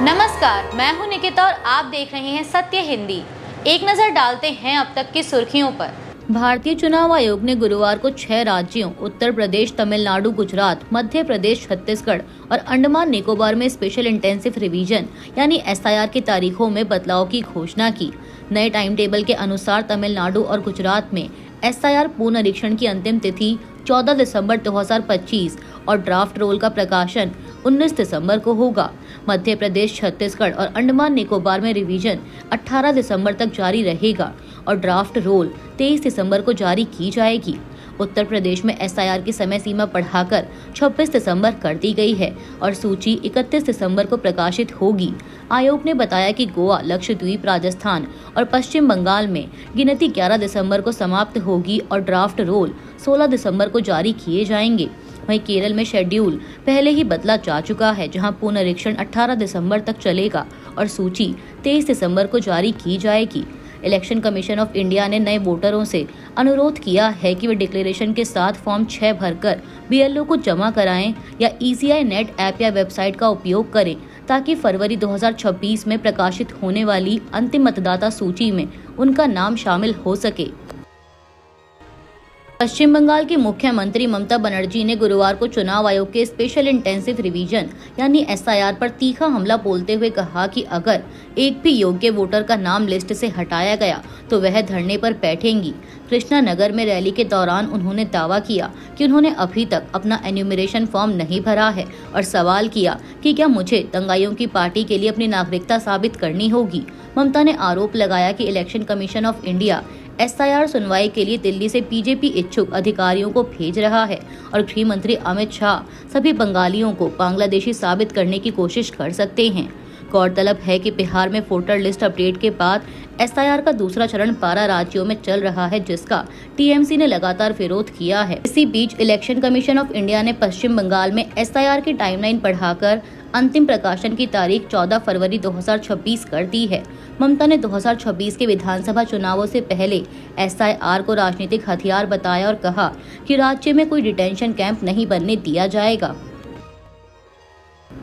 नमस्कार, मैं हूं निकिता और आप देख रहे हैं सत्य हिंदी। एक नजर डालते हैं अब तक की सुर्खियों पर। भारतीय चुनाव आयोग ने गुरुवार को 6 राज्यों उत्तर प्रदेश, तमिलनाडु, गुजरात, मध्य प्रदेश, छत्तीसगढ़ और अंडमान निकोबार में स्पेशल इंटेंसिव रिवीजन यानी SIR की तारीखों में बदलाव की घोषणा की। नए टाइम टेबल के अनुसार तमिलनाडु और गुजरात में SIR पुनरीक्षण की अंतिम तिथि 14 दिसंबर 2025 और ड्राफ्ट रोल का प्रकाशन 19 दिसंबर को होगा। मध्य प्रदेश, छत्तीसगढ़ और अंडमान निकोबार में रिवीजन 18 दिसंबर तक जारी रहेगा और ड्राफ्ट रोल 23 दिसंबर को जारी की जाएगी। उत्तर प्रदेश में SIR की समय सीमा बढ़ाकर 26 दिसंबर कर दी गई है और सूची 31 दिसंबर को प्रकाशित होगी। आयोग ने बताया कि गोवा, लक्षद्वीप, राजस्थान और पश्चिम बंगाल में गिनती 11 दिसंबर को समाप्त होगी और ड्राफ्ट रोल 16 दिसंबर को जारी किए जाएंगे। वहीं केरल में शेड्यूल पहले ही बदला जा चुका है, जहां पुनरीक्षण 18 दिसंबर तक चलेगा और सूची 23 दिसंबर को जारी की जाएगी। इलेक्शन कमीशन ऑफ इंडिया ने नए वोटरों से अनुरोध किया है कि वे डिक्लेरेशन के साथ फॉर्म 6 भरकर BLO को जमा कराएं या ECI नेट ऐप या वेबसाइट का उपयोग करें ताकि फरवरी 2026 में प्रकाशित होने वाली अंतिम मतदाता सूची में उनका नाम शामिल हो सके। पश्चिम बंगाल की मुख्यमंत्री ममता बनर्जी ने गुरुवार को चुनाव आयोग के स्पेशल इंटेंसिव रिवीजन यानी SIR पर तीखा हमला बोलते हुए कहा कि अगर एक भी योग्य वोटर का नाम लिस्ट से हटाया गया तो वह धरने पर बैठेंगी। कृष्णा नगर में रैली के दौरान उन्होंने दावा किया कि उन्होंने अभी तक अपना एन्यूमरेशन फॉर्म नहीं भरा है और सवाल किया कि क्या मुझे दंगाइयों की पार्टी के लिए अपनी नागरिकता साबित करनी होगी। ममता ने आरोप लगाया कि election commission of India SIR सुनवाई के लिए दिल्ली से BJP इच्छुक अधिकारियों को भेज रहा है और गृह मंत्री अमित शाह सभी बंगालियों को बांग्लादेशी साबित करने की कोशिश कर सकते हैं। गौरतलब है कि बिहार में वोटर लिस्ट अपडेट के बाद SIR का दूसरा चरण 12 राज्यों में चल रहा है, जिसका TMC ने लगातार विरोध किया है। इसी बीच इलेक्शन कमीशन ऑफ इंडिया ने पश्चिम बंगाल में SIR की टाइमलाइन बढ़ाकर अंतिम प्रकाशन की तारीख 14 फरवरी 2026 कर दी है। ममता ने 2026 के विधानसभा चुनावों से पहले SIR को राजनीतिक हथियार बताया और कहा कि राज्य में कोई डिटेंशन कैंप नहीं बनने दिया जाएगा।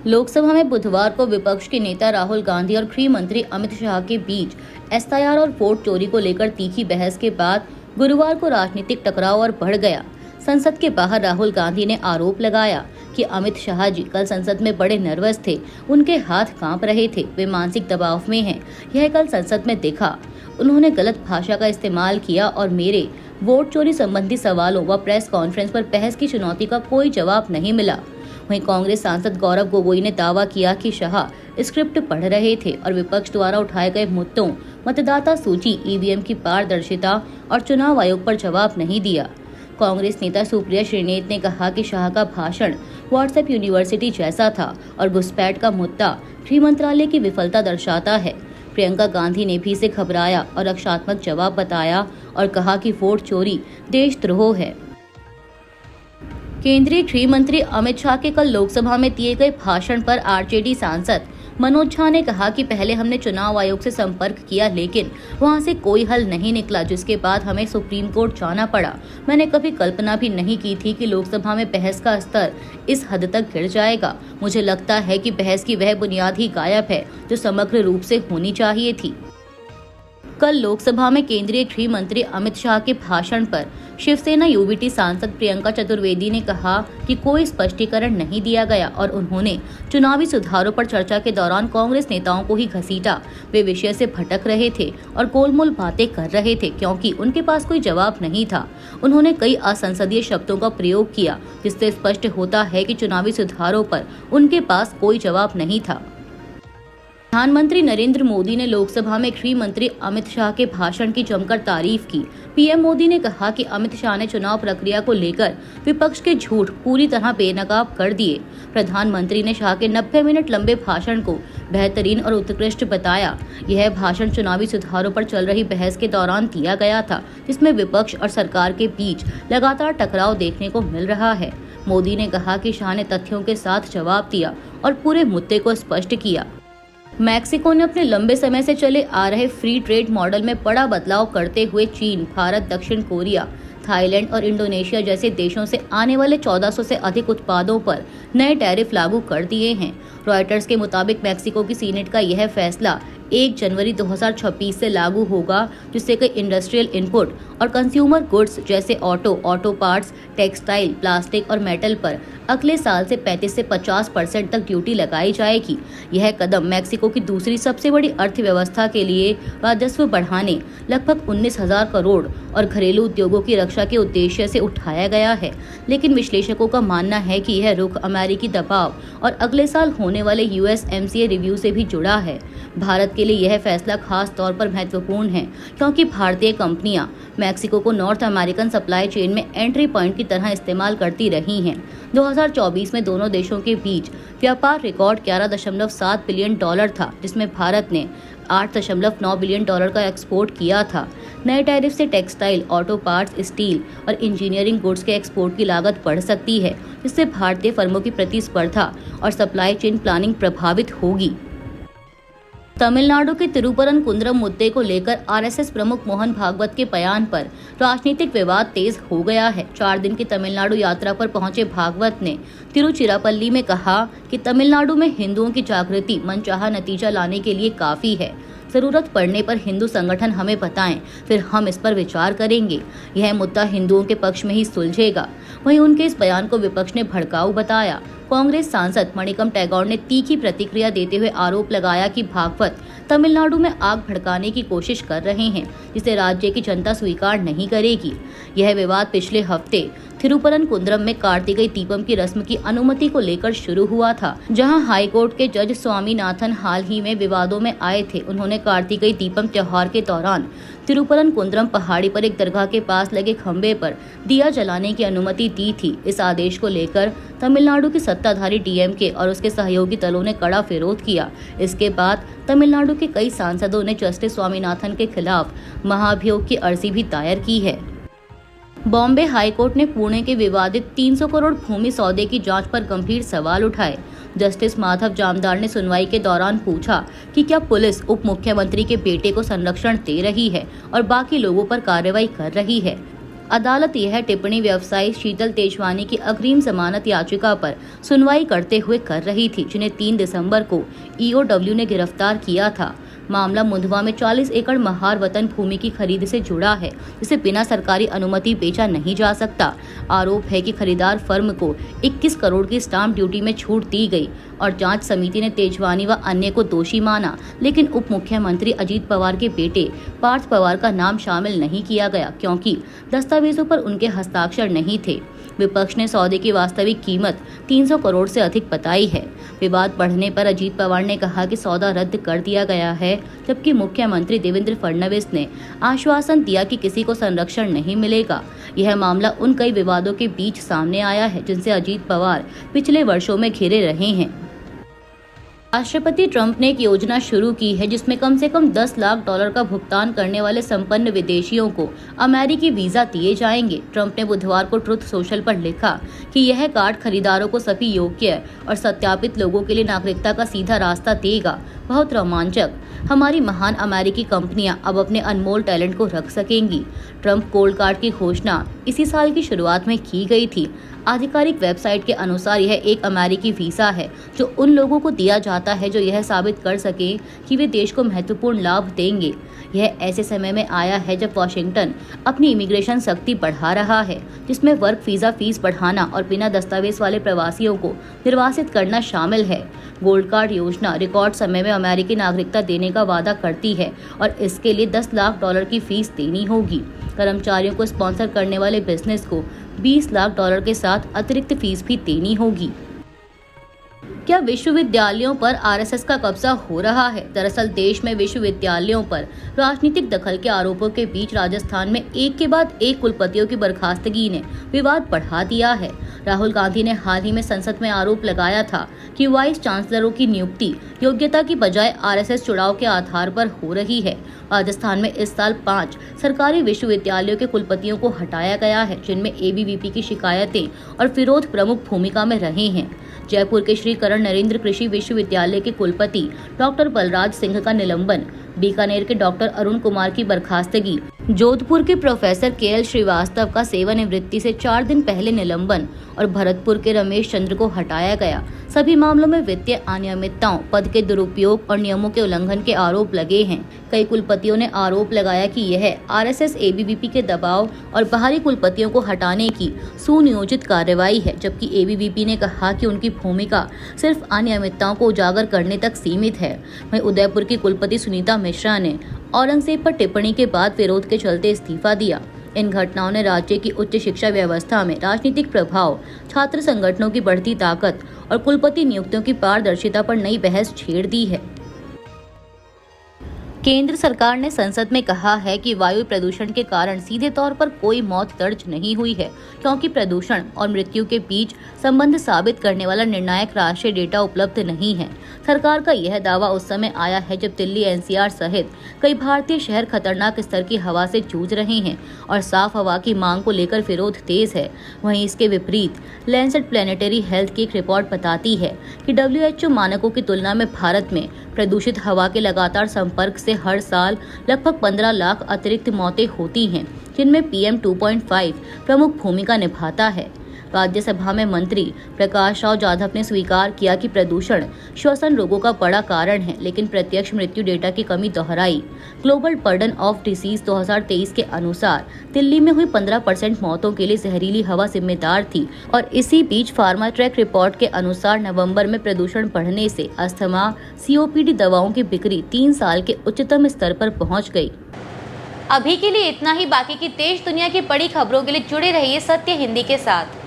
लोकसभा में बुधवार को विपक्ष के नेता राहुल गांधी और गृह मंत्री अमित शाह के बीच SIR और वोट चोरी को लेकर तीखी बहस के बाद गुरुवार को राजनीतिक टकराव और बढ़ गया। संसद के बाहर राहुल गांधी ने आरोप लगाया कि अमित शाह जी कल संसद में बड़े नर्वस थे, उनके हाथ कांप रहे थे, वे मानसिक दबाव में हैं। यह कल संसद में दिखा। उन्होंने गलत भाषा का इस्तेमाल किया और मेरे वोट चोरी संबंधी सवालों व प्रेस कॉन्फ्रेंस पर बहस की चुनौती का कोई जवाब नहीं मिला। वहीं कांग्रेस सांसद गौरव गोगोई ने दावा किया कि शाह स्क्रिप्ट पढ़ रहे थे और विपक्ष द्वारा उठाए गए मुद्दों, मतदाता सूची, EVM की पारदर्शिता और चुनाव आयोग पर जवाब नहीं दिया। कांग्रेस नेता सुप्रिया श्रीनेत ने कहा कि शाह का भाषण व्हाट्सएप यूनिवर्सिटी जैसा था और घुसपैठ का मुद्दा गृह मंत्रालय की विफलता दर्शाता है। प्रियंका गांधी ने भी इसे घबराया और रक्षात्मक जवाब बताया और कहा कि वोट चोरी देशद्रोह है। केंद्रीय गृह मंत्री अमित शाह के कल लोकसभा में दिए गए भाषण पर RJD सांसद मनोज झा ने कहा कि पहले हमने चुनाव आयोग से संपर्क किया, लेकिन वहां से कोई हल नहीं निकला, जिसके बाद हमें सुप्रीम कोर्ट जाना पड़ा। मैंने कभी कल्पना भी नहीं की थी कि लोकसभा में बहस का स्तर इस हद तक गिर जाएगा। मुझे लगता है कि बहस की वह बुनियाद ही गायब है जो समग्र रूप से होनी चाहिए थी। कल लोकसभा में केंद्रीय गृह मंत्री अमित शाह के भाषण पर शिवसेना UBT सांसद प्रियंका चतुर्वेदी ने कहा कि कोई स्पष्टीकरण नहीं दिया गया और उन्होंने चुनावी सुधारों पर चर्चा के दौरान कांग्रेस नेताओं को ही घसीटा। वे विषय से भटक रहे थे और गोलमोल बातें कर रहे थे क्योंकि उनके पास कोई जवाब नहीं था। उन्होंने कई असंसदीय शब्दों का प्रयोग किया, जिससे स्पष्ट होता है कि चुनावी सुधारों पर उनके पास कोई जवाब नहीं था। प्रधानमंत्री नरेंद्र मोदी ने लोकसभा में गृह मंत्री अमित शाह के भाषण की जमकर तारीफ की। PM मोदी ने कहा कि अमित शाह ने चुनाव प्रक्रिया को लेकर विपक्ष के झूठ पूरी तरह बेनकाब कर दिए। प्रधानमंत्री ने शाह के 90 मिनट लंबे भाषण को बेहतरीन और उत्कृष्ट बताया। यह भाषण चुनावी सुधारों पर चल रही बहस के दौरान दिया गया था, जिसमें विपक्ष और सरकार के बीच लगातार टकराव देखने को मिल रहा है। मोदी ने कहा कि शाह ने तथ्यों के साथ जवाब दिया और पूरे मुद्दे को स्पष्ट किया। मैक्सिको ने अपने लंबे समय से चले आ रहे फ्री ट्रेड मॉडल में बड़ा बदलाव करते हुए चीन, भारत, दक्षिण कोरिया, थाईलैंड और इंडोनेशिया जैसे देशों से आने वाले 1400 से अधिक उत्पादों पर नए टैरिफ लागू कर दिए हैं। रॉयटर्स के मुताबिक मेक्सिको की सीनेट का यह फैसला 1 जनवरी 2026 से लागू होगा, जिससे कई इंडस्ट्रियल इनपुट और कंज्यूमर गुड्स जैसे ऑटो पार्ट्स, टेक्सटाइल, प्लास्टिक और मेटल पर अगले साल से 35 से 50% तक ड्यूटी लगाई जाएगी। यह कदम मेक्सिको की दूसरी सबसे बड़ी अर्थव्यवस्था के लिए राजस्व बढ़ाने, लगभग 19,000 करोड़ और घरेलू उद्योगों की रक्षा के उद्देश्य से उठाया गया है। लेकिन विश्लेषकों का मानना है कि यह रुख अमेरिकी दबाव और अगले साल होने वाले USMCA रिव्यू से भी जुड़ा है। भारत के लिए यह फैसला खास तौर पर महत्वपूर्ण है, क्योंकि भारतीय कंपनियां मैक्सिको को नॉर्थ अमेरिकन सप्लाई चेन में एंट्री पॉइंट की तरह इस्तेमाल करती रही हैं। 2024 में दोनों देशों के बीच व्यापार रिकॉर्ड $11.7 बिलियन था, जिसमें भारत ने $8.9 बिलियन का एक्सपोर्ट किया था। नए टैरिफ से टेक्सटाइल, ऑटो पार्ट्स, स्टील और इंजीनियरिंग गुड्स के एक्सपोर्ट की लागत बढ़ सकती है, जिससे भारतीय फर्मों की प्रतिस्पर्धा और सप्लाई चेन प्लानिंग प्रभावित होगी। तमिलनाडु के तिरुपरनकुंद्रम मुद्दे को लेकर RSS प्रमुख मोहन भागवत के बयान पर राजनीतिक विवाद तेज हो गया है। 4 दिन की तमिलनाडु यात्रा पर पहुंचे भागवत ने तिरुचिरापल्ली में कहा कि तमिलनाडु में हिंदुओं की जागृति मनचाहा नतीजा लाने के लिए काफी है। जरूरत पड़ने पर हिंदू संगठन हमें बताएं, फिर हम इस पर विचार करेंगे। यह मुद्दा हिंदुओं के पक्ष में ही सुलझेगा। वहीं उनके इस बयान को विपक्ष ने भड़काऊ बताया। कांग्रेस सांसद मणिकम टैगोर ने तीखी प्रतिक्रिया देते हुए आरोप लगाया कि भागवत तमिलनाडु में आग भड़काने की कोशिश कर रहे हैं, जिसे राज्य की जनता स्वीकार नहीं करेगी। यह विवाद पिछले हफ्ते थिरुपरनकुंद्रम में कार्तिकेय दीपम की रस्म की अनुमति को लेकर शुरू हुआ था, जहां हाईकोर्ट के जज स्वामीनाथन हाल ही में विवादों में आए थे। उन्होंने कार्तिकेय दीपम त्योहार के दौरान तिरुपरनकुंद्रम पहाड़ी पर एक दरगाह के पास लगे खंबे पर दिया जलाने की अनुमति दी थी। इस आदेश को लेकर तमिलनाडु की सत्ताधारी DMK और उसके सहयोगी दलों ने कड़ा विरोध किया। इसके बाद तमिलनाडु के कई सांसदों ने जस्टिस स्वामीनाथन के खिलाफ महाभियोग की अर्जी भी दायर की है। बॉम्बे हाईकोर्ट ने पुणे के विवादित 300 करोड़ भूमि सौदे की जांच पर गंभीर सवाल उठाए। जस्टिस माधव जामदार ने सुनवाई के दौरान पूछा कि क्या पुलिस उप मुख्यमंत्री के बेटे को संरक्षण दे रही है और बाकी लोगों पर कार्रवाई कर रही है। अदालत यह टिप्पणी व्यवसायी शीतल तेजवानी की अग्रिम जमानत याचिका पर सुनवाई करते हुए कर रही थी, जिन्हें 3 दिसंबर को EOW ने गिरफ्तार किया था। मामला मुंदवा में 40 एकड़ महार वतन भूमि की खरीद से जुड़ा है, जिसे बिना सरकारी अनुमति बेचा नहीं जा सकता। आरोप है कि खरीदार फर्म को 21 करोड़ की स्टाम्प ड्यूटी में छूट दी गई और जांच समिति ने तेजवानी व अन्य को दोषी माना, लेकिन उप मुख्यमंत्री अजीत पवार के बेटे पार्थ पवार का नाम शामिल नहीं किया गया, क्योंकि दस्तावेजों पर उनके हस्ताक्षर नहीं थे। विपक्ष ने सौदे की वास्तविक कीमत 300 करोड़ से अधिक बताई है। विवाद बढ़ने पर अजीत पवार ने कहा कि सौदा रद्द कर दिया गया है, जबकि मुख्यमंत्री देवेंद्र फडणवीस ने आश्वासन दिया कि किसी को संरक्षण नहीं मिलेगा। यह मामला उन कई विवादों के बीच सामने आया है, जिनसे अजीत पवार पिछले वर्षों में घिरे रहे हैं। राष्ट्रपति ट्रंप ने एक योजना शुरू की है, जिसमें कम से कम $10 लाख का भुगतान करने वाले संपन्न विदेशियों को अमेरिकी वीजा दिए जाएंगे। ट्रंप ने बुधवार को ट्रुथ सोशल पर लिखा कि यह कार्ड खरीदारों को सभी योग्य और सत्यापित लोगों के लिए नागरिकता का सीधा रास्ता देगा। बहुत रोमांचक। हमारी महान अमेरिकी कंपनियां अब अपने अनमोल टैलेंट को रख सकेंगी। ट्रंप गोल्ड कार्ड की घोषणा इसी साल की शुरुआत में की गई थी। आधिकारिक वेबसाइट के अनुसार यह एक अमेरिकी वीजा है जो उन लोगों को दिया जाता है जो यह साबित कर सके कि वे देश को महत्वपूर्ण लाभ देंगे। यह ऐसे समय में आया है जब वॉशिंगटन अपनी इमिग्रेशन सख्ती बढ़ा रहा है, जिसमें वर्क वीजा फीस बढ़ाना और बिना दस्तावेज वाले प्रवासियों को निर्वासित करना शामिल है। गोल्ड कार्ड योजना रिकॉर्ड समय में अमेरिकी नागरिकता देने का वादा करती है और इसके लिए $10 लाख की फीस देनी होगी। कर्मचारियों को स्पॉन्सर करने वाले बिजनेस को $20 लाख के साथ अतिरिक्त फीस भी देनी होगी। क्या विश्वविद्यालयों पर RSS का कब्जा हो रहा है? दरअसल देश में विश्वविद्यालयों पर राजनीतिक दखल के आरोपों के बीच राजस्थान में एक के बाद एक कुलपतियों की बर्खास्तगी ने विवाद बढ़ा दिया है। राहुल गांधी ने हाल ही में संसद में आरोप लगाया था कि वाइस चांसलरों की नियुक्ति योग्यता की बजाय RSS चुनाव के आधार पर हो रही है। राजस्थान में इस साल 5 सरकारी विश्वविद्यालयों के कुलपतियों को हटाया गया है, जिनमें ABVP की शिकायतें और विरोध प्रमुख भूमिका में रहे हैं। जयपुर के श्री करण नरेंद्र कृषि विश्वविद्यालय के कुलपति डॉक्टर बलराज सिंह का निलंबन, बीकानेर के डॉक्टर अरुण कुमार की बर्खास्तगी, जोधपुर के प्रोफेसर केएल श्रीवास्तव का सेवानिवृत्ति से 4 दिन पहले निलंबन और भरतपुर के रमेश चंद्र को हटाया गया। सभी मामलों में वित्तीय अनियमितताओं, पद के दुरुपयोग और नियमों के उल्लंघन के आरोप लगे हैं। कई कुलपतियों ने आरोप लगाया कि यह आरएसएस एबीवीपी के दबाव और बाहरी कुलपतियों को हटाने की सुनियोजित कार्रवाई है, जबकि एबीवीपी ने कहा कि उनकी भूमिका सिर्फ अनियमितताओं को उजागर करने तक सीमित है। वहीं उदयपुर की कुलपति सुनीता मिश्रा ने औरंगजेब पर टिप्पणी के बाद विरोध के चलते इस्तीफा दिया। इन घटनाओं ने राज्य की उच्च शिक्षा व्यवस्था में राजनीतिक प्रभाव, छात्र संगठनों की बढ़ती ताकत और कुलपति नियुक्तियों की पारदर्शिता पर नई बहस छेड़ दी है। केंद्र सरकार ने संसद में कहा है कि वायु प्रदूषण के कारण सीधे तौर पर कोई मौत दर्ज नहीं हुई है, क्योंकि प्रदूषण और मृत्यु के बीच संबंध साबित करने वाला निर्णायक राष्ट्रीय डेटा उपलब्ध नहीं है। सरकार का यह दावा उस समय आया है जब दिल्ली, एनसीआर सहित कई भारतीय शहर खतरनाक स्तर की हवा से जूझ रहे हैं और साफ हवा की मांग को लेकर विरोध तेज है। वहीं इसके विपरीत लैंसेट प्लेनेटरी हेल्थ की एक रिपोर्ट बताती है कि WHO मानकों की तुलना में भारत में प्रदूषित हवा के लगातार संपर्क से हर साल लगभग 15 लाख अतिरिक्त मौतें होती हैं, जिनमें PM 2.5 प्रमुख भूमिका निभाता है। राज्यसभा में मंत्री प्रकाश राव जाधव ने स्वीकार किया कि प्रदूषण श्वसन रोगों का बड़ा कारण है, लेकिन प्रत्यक्ष मृत्यु डेटा की कमी दोहराई। ग्लोबल बर्डन ऑफ डिसीज 2023 के अनुसार दिल्ली में हुई 15% मौतों के लिए जहरीली हवा जिम्मेदार थी और इसी बीच फार्मा ट्रैक रिपोर्ट के अनुसार नवंबर में प्रदूषण बढ़ने से अस्थमा, COPD दवाओं की बिक्री 3 साल के उच्चतम स्तर पर पहुंच गई। अभी के लिए इतना ही। बाकी की देश दुनिया की बड़ी खबरों के लिए जुड़े रहिए सत्य हिंदी के साथ।